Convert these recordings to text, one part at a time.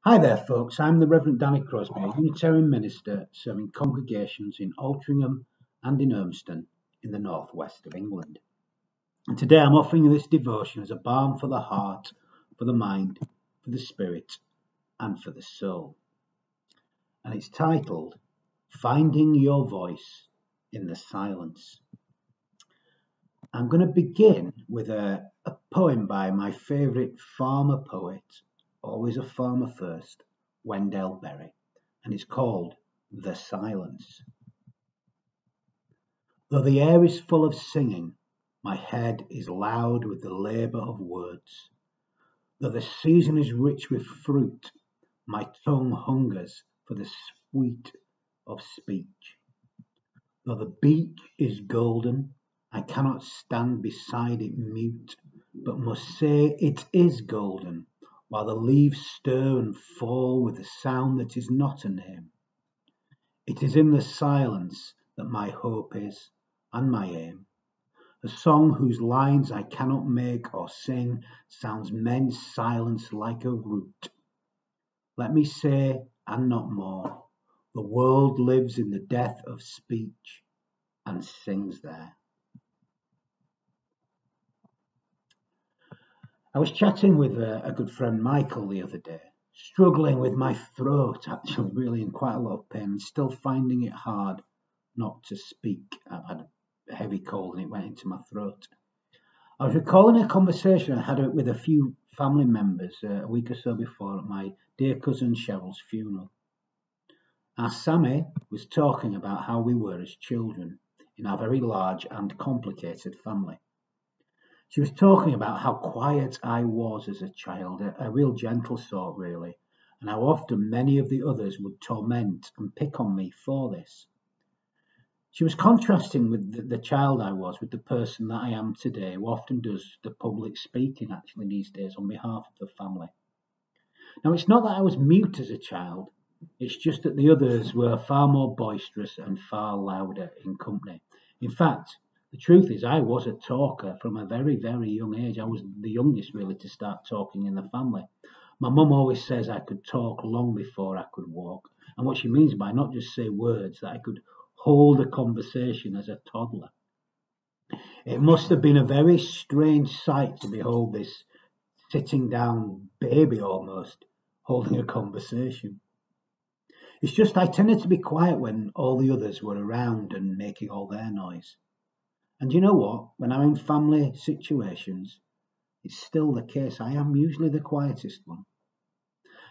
Hi there, folks. I'm the Reverend Danny Crosby, a Unitarian minister serving congregations in Altrincham and in Urmston in the northwest of England. And today I'm offering you this devotion as a balm for the heart, for the mind, for the spirit, and for the soul. And it's titled, Finding Your Voice in the Silence. I'm going to begin with a poem by my favourite farmer poet, always a farmer first, Wendell Berry, and it's called The Silence. Though the air is full of singing, my head is loud with the labour of words. Though the season is rich with fruit, my tongue hungers for the sweet of speech. Though the beach is golden, I cannot stand beside it mute, but must say it is golden, while the leaves stir and fall with a sound that is not a name. It is in the silence that my hope is, and my aim. A song whose lines I cannot make or sing sounds men's silence like a root. Let me say, and not more, the world lives in the death of speech and sings there. I was chatting with a good friend Michael the other day, struggling with my throat, actually really in quite a lot of pain, and still finding it hard not to speak. I've had a heavy cold and it went into my throat. I was recalling a conversation I had with a few family members a week or so before at my dear cousin Cheryl's funeral. Our Sammy was talking about how we were as children in our very large and complicated family. She was talking about how quiet I was as a child, a real gentle sort really, and how often many of the others would torment and pick on me for this. She was contrasting with the child I was with the person that I am today, who often does the public speaking actually these days on behalf of the family. Now, it's not that I was mute as a child, it's just that the others were far more boisterous and far louder in company. In fact, the truth is I was a talker from a very, very young age. I was the youngest really to start talking in the family. My mum always says I could talk long before I could walk. And what she means by not just say words, that I could hold a conversation as a toddler. It must have been a very strange sight to behold this sitting down baby almost holding a conversation. It's just I tended to be quiet when all the others were around and making all their noise. And you know what? When I'm in family situations, it's still the case. I am usually the quietest one.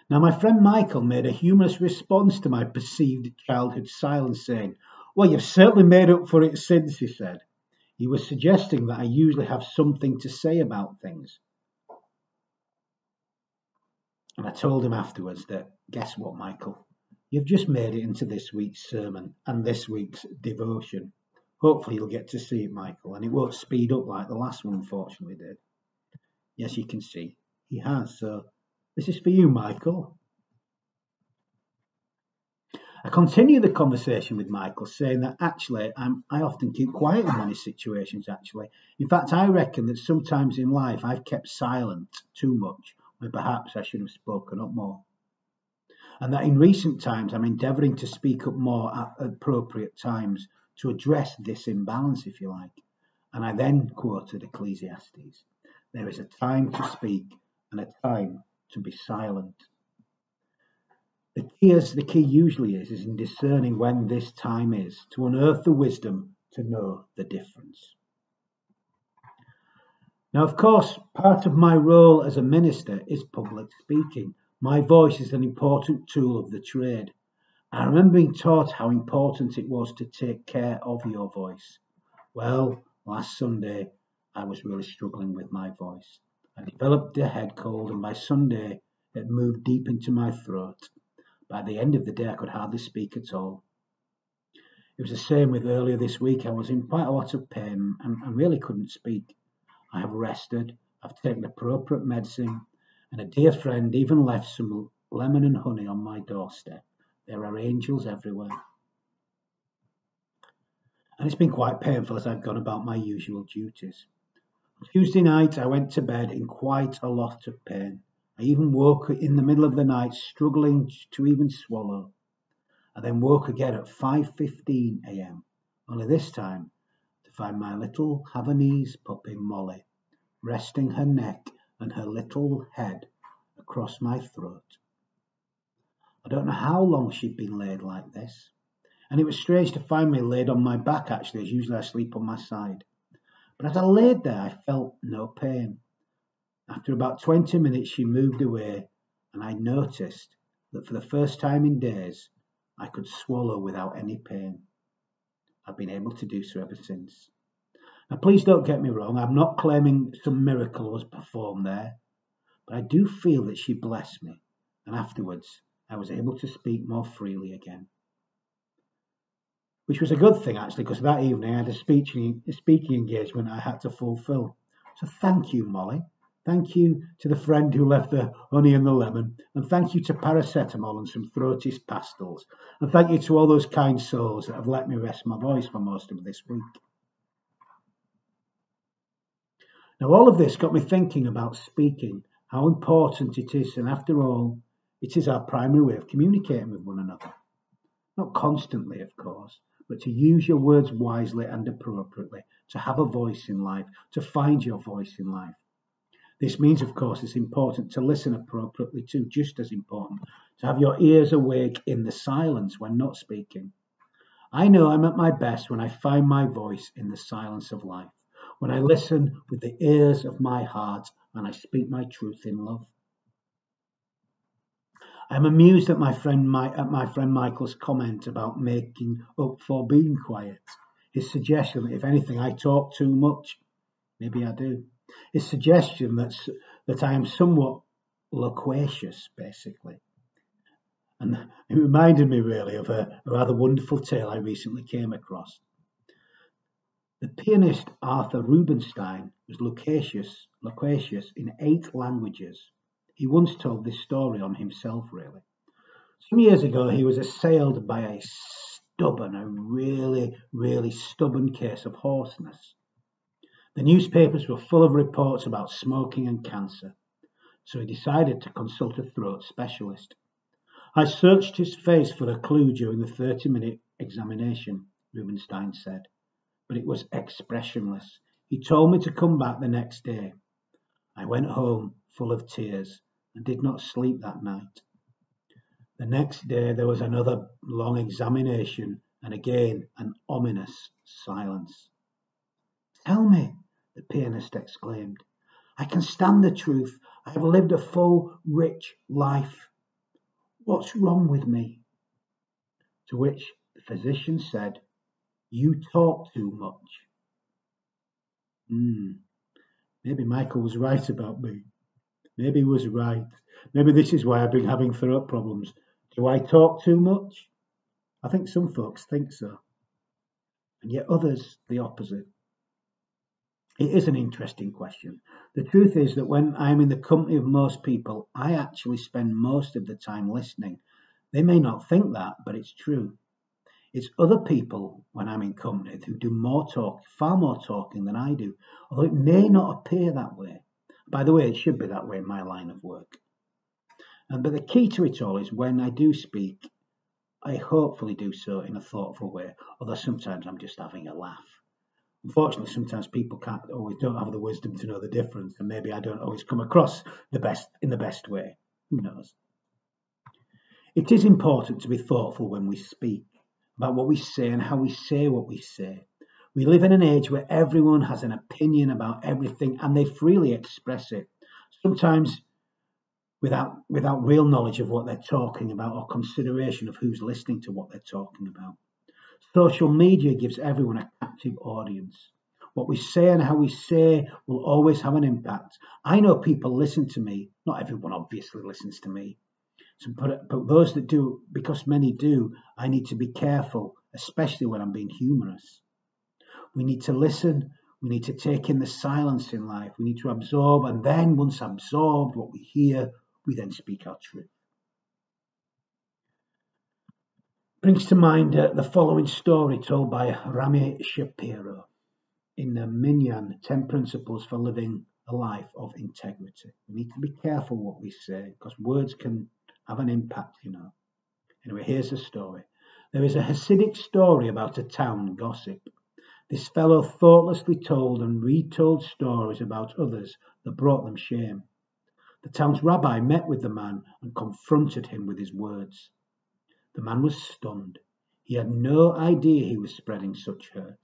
Now, my friend Michael made a humorous response to my perceived childhood silence, saying, "Well, you've certainly made up for it since," he said. He was suggesting that I usually have something to say about things. And I told him afterwards that, guess what, Michael? You've just made it into this week's sermon and this week's devotion. Hopefully you'll get to see it, Michael, and it won't speed up like the last one unfortunately did. Yes, you can see, he has. So this is for you, Michael. I continue the conversation with Michael, saying that actually I often keep quiet in many situations, actually. In fact, I reckon that sometimes in life I've kept silent too much, when perhaps I should have spoken up more. And that in recent times I'm endeavouring to speak up more at appropriate times to address this imbalance, if you like. And I then quoted Ecclesiastes. There is a time to speak and a time to be silent. The key usually is in discerning when this time is, to unearth the wisdom to know the difference. Now, of course, part of my role as a minister is public speaking. My voice is an important tool of the trade. I remember being taught how important it was to take care of your voice. Well, last Sunday, I was really struggling with my voice. I developed a head cold, and by Sunday, it moved deep into my throat. By the end of the day, I could hardly speak at all. It was the same with earlier this week. I was in quite a lot of pain and really couldn't speak. I have rested, I've taken appropriate medicine, and a dear friend even left some lemon and honey on my doorstep. There are angels everywhere. And it's been quite painful as I've gone about my usual duties. On Tuesday night, I went to bed in quite a lot of pain. I even woke in the middle of the night, struggling to even swallow. I then woke again at 5:15 a.m., only this time to find my little Havanese puppy Molly resting her neck and her little head across my throat. I don't know how long she'd been laid like this, and it was strange to find me laid on my back actually, as usually I sleep on my side. But as I laid there, I felt no pain. After about 20 minutes, she moved away, and I noticed that for the first time in days, I could swallow without any pain. I've been able to do so ever since. Now, please don't get me wrong, I'm not claiming some miracle was performed there, but I do feel that she blessed me, and afterwards, I was able to speak more freely again. Which was a good thing, actually, because that evening I had a speaking engagement I had to fulfill. So thank you, Molly. Thank you to the friend who left the honey and the lemon, and thank you to paracetamol and some throaty pastels, and thank you to all those kind souls that have let me rest my voice for most of this week. Now, all of this got me thinking about speaking, how important it is, and after all, it is our primary way of communicating with one another. Not constantly, of course, but to use your words wisely and appropriately, to have a voice in life, to find your voice in life. This means, of course, it's important to listen appropriately too, just as important, to have your ears awake in the silence when not speaking. I know I'm at my best when I find my voice in the silence of life, when I listen with the ears of my heart and I speak my truth in love. I'm amused at my friend Michael's comment about making up for being quiet. His suggestion that if anything I talk too much, maybe I do. His suggestion that I am somewhat loquacious, basically. And it reminded me really of a rather wonderful tale I recently came across. The pianist Arthur Rubinstein was loquacious in 8 languages. He once told this story on himself, really. Some years ago, he was assailed by a really, really stubborn case of hoarseness. The newspapers were full of reports about smoking and cancer, so he decided to consult a throat specialist. I searched his face for a clue during the 30-minute examination, Rubinstein said, but it was expressionless. He told me to come back the next day. I went home full of tears and did not sleep that night. The next day there was another long examination and again an ominous silence. Tell me, the pianist exclaimed. I can stand the truth. I have lived a full, rich life. What's wrong with me? To which the physician said, You talk too much. Maybe Michael was right about me. Maybe he was right. Maybe this is why I've been having throat problems. Do I talk too much? I think some folks think so. And yet others, the opposite. It is an interesting question. The truth is that when I'm in the company of most people, I actually spend most of the time listening. They may not think that, but it's true. It's other people, when I'm in company, who do far more talking than I do, although it may not appear that way. By the way, it should be that way in my line of work. But the key to it all is when I do speak, I hopefully do so in a thoughtful way, although sometimes I'm just having a laugh. Unfortunately, sometimes people don't have the wisdom to know the difference, and maybe I don't always come across in the best way. Who knows? It is important to be thoughtful when we speak about what we say and how we say what we say. We live in an age where everyone has an opinion about everything and they freely express it, sometimes without real knowledge of what they're talking about or consideration of who's listening to what they're talking about. Social media gives everyone a captive audience. What we say and how we say will always have an impact. I know people listen to me. Not everyone obviously listens to me. But those that do, because many do, I need to be careful, especially when I'm being humorous. We need to listen. We need to take in the silence in life. We need to absorb, and then once absorbed what we hear, we then speak our truth. Brings to mind the following story told by Rami Shapiro in the Minyan 10 Principles for Living a life of integrity. We need to be careful what we say because words can have an impact, Anyway, here's the story. There is a Hasidic story about a town gossip. This fellow thoughtlessly told and retold stories about others that brought them shame. The town's rabbi met with the man and confronted him with his words. The man was stunned. He had no idea he was spreading such hurt.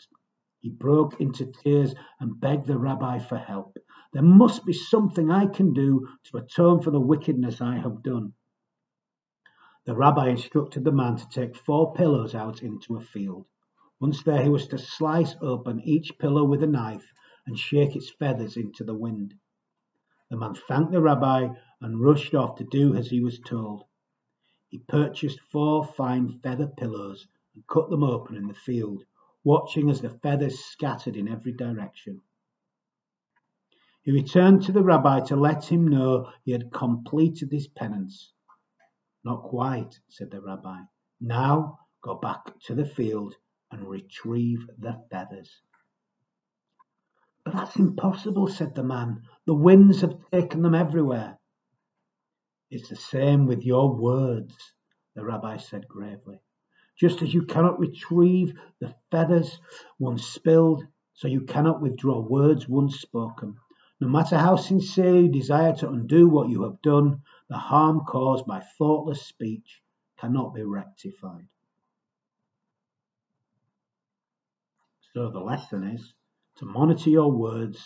He broke into tears and begged the rabbi for help. There must be something I can do to atone for the wickedness I have done. The rabbi instructed the man to take 4 pillows out into a field. Once there, he was to slice open each pillow with a knife and shake its feathers into the wind. The man thanked the rabbi and rushed off to do as he was told. He purchased 4 fine feather pillows and cut them open in the field, watching as the feathers scattered in every direction. He returned to the rabbi to let him know he had completed his penance. Not quite, said the rabbi. Now go back to the field and retrieve the feathers. But that's impossible, said the man. The winds have taken them everywhere. It's the same with your words, the rabbi said gravely. Just as you cannot retrieve the feathers once spilled, so you cannot withdraw words once spoken. No matter how sincerely you desire to undo what you have done, the harm caused by thoughtless speech cannot be rectified. So the lesson is to monitor your words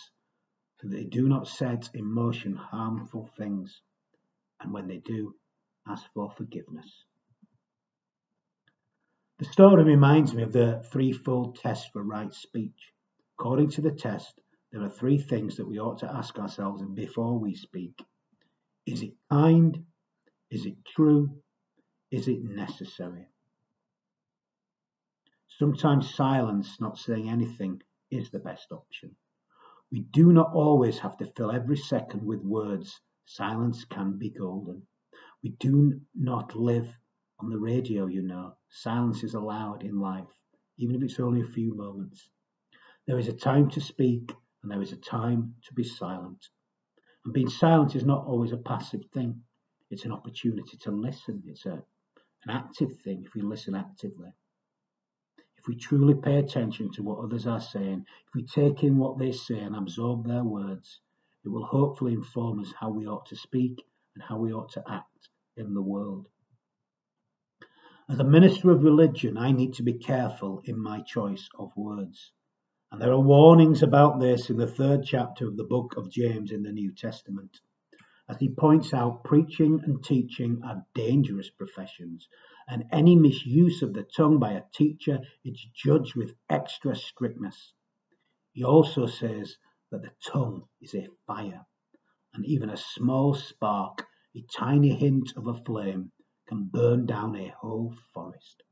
so that they do not set in motion harmful things, and when they do, ask for forgiveness. The story reminds me of the threefold test for right speech. According to the test, there are 3 things that we ought to ask ourselves before we speak. Is it kind? Is it true? Is it necessary? Sometimes silence, not saying anything, is the best option. We do not always have to fill every second with words. Silence can be golden. We do not live on the radio, Silence is allowed in life, even if it's only a few moments. There is a time to speak, and there is a time to be silent. And being silent is not always a passive thing. It's an opportunity to listen. It's an active thing if we listen actively. If we truly pay attention to what others are saying, if we take in what they say and absorb their words, it will hopefully inform us how we ought to speak and how we ought to act in the world. As a minister of religion, I need to be careful in my choice of words. And there are warnings about this in the 3rd chapter of the book of James in the New Testament. As he points out, preaching and teaching are dangerous professions, and any misuse of the tongue by a teacher is judged with extra strictness. He also says that the tongue is a fire, and even a small spark, a tiny hint of a flame, can burn down a whole forest.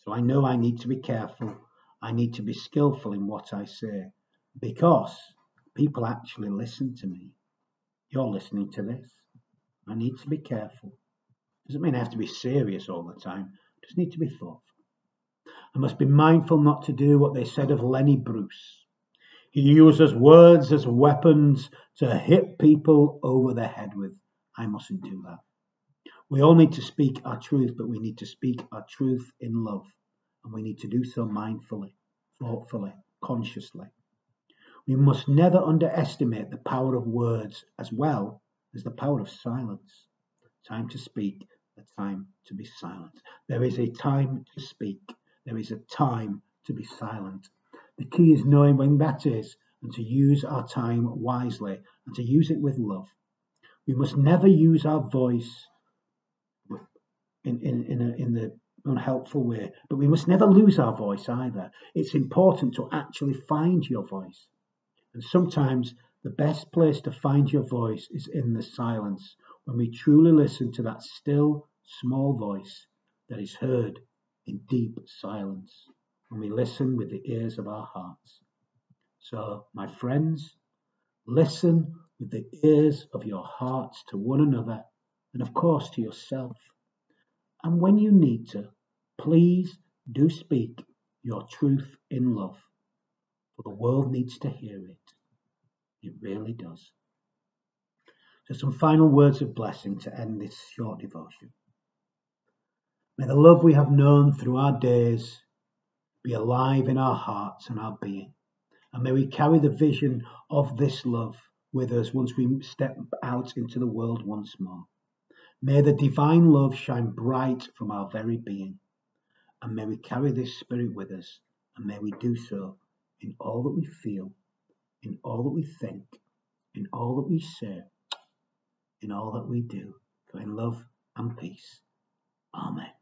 So I know I need to be careful. I need to be skillful in what I say, because people actually listen to me. You're listening to this. I need to be careful. Doesn't mean I have to be serious all the time. I just need to be thoughtful. I must be mindful not to do what they said of Lenny Bruce. He uses words as weapons to hit people over the head with. I mustn't do that. We all need to speak our truth, but we need to speak our truth in love. And we need to do so mindfully, thoughtfully, consciously. We must never underestimate the power of words as well as the power of silence. Time to speak, a time to be silent. There is a time to speak. There is a time to be silent. The key is knowing when that is and to use our time wisely and to use it with love. We must never use our voice in the unhelpful way, but we must never lose our voice either. It's important to actually find your voice. And sometimes the best place to find your voice is in the silence, when we truly listen to that still, small voice that is heard in deep silence, when we listen with the ears of our hearts. So, my friends, listen with the ears of your hearts to one another and, of course, to yourself. And when you need to, please do speak your truth in love, for the world needs to hear it. It really does. So some final words of blessing to end this short devotion. May the love we have known through our days be alive in our hearts and our being. And may we carry the vision of this love with us once we step out into the world once more. May the divine love shine bright from our very being. And may we carry this spirit with us. And may we do so in all that we feel, in all that we think, in all that we say, in all that we do. For in love and peace. Amen.